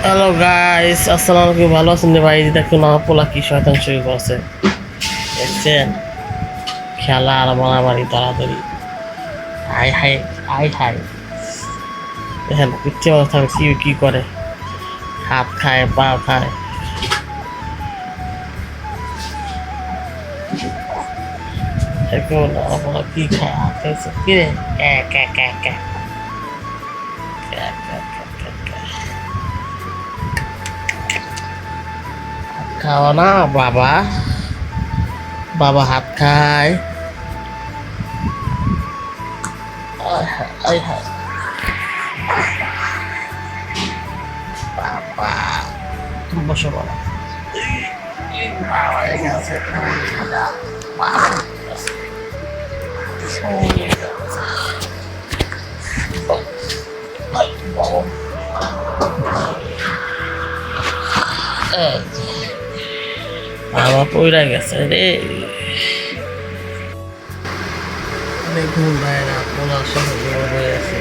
Hello guys, আসসালামু আলাইকুম। ভালো আছেন রে ভাই? দেখুন আমার পোলা কি শয়তান শুরু করছে, দেখছেন? খেলা আর মারামারি তাড়াতাড়ি, হাই হাই হাই হাই। দেখেন ইচ্ছে কথা কি কি করে, হাত খায় পা খায়। দেখুন আমার পোলা কি খায়, হাত খাইছে কি রে, ক্যা ক্যা ক্যা ক্যা ক্যা ক্যা ক্যা ক্যা ক্যা। হাত খাওয়া না বাবা, বাবা হাত খায়। আয় হায় আয় হায় বাবা, তুমি বসো বাবা। বাবা গেছে বাবা, পইরা গেছে রে। দেখুন ভাইরা পোলার সাথে হয়ে আছে।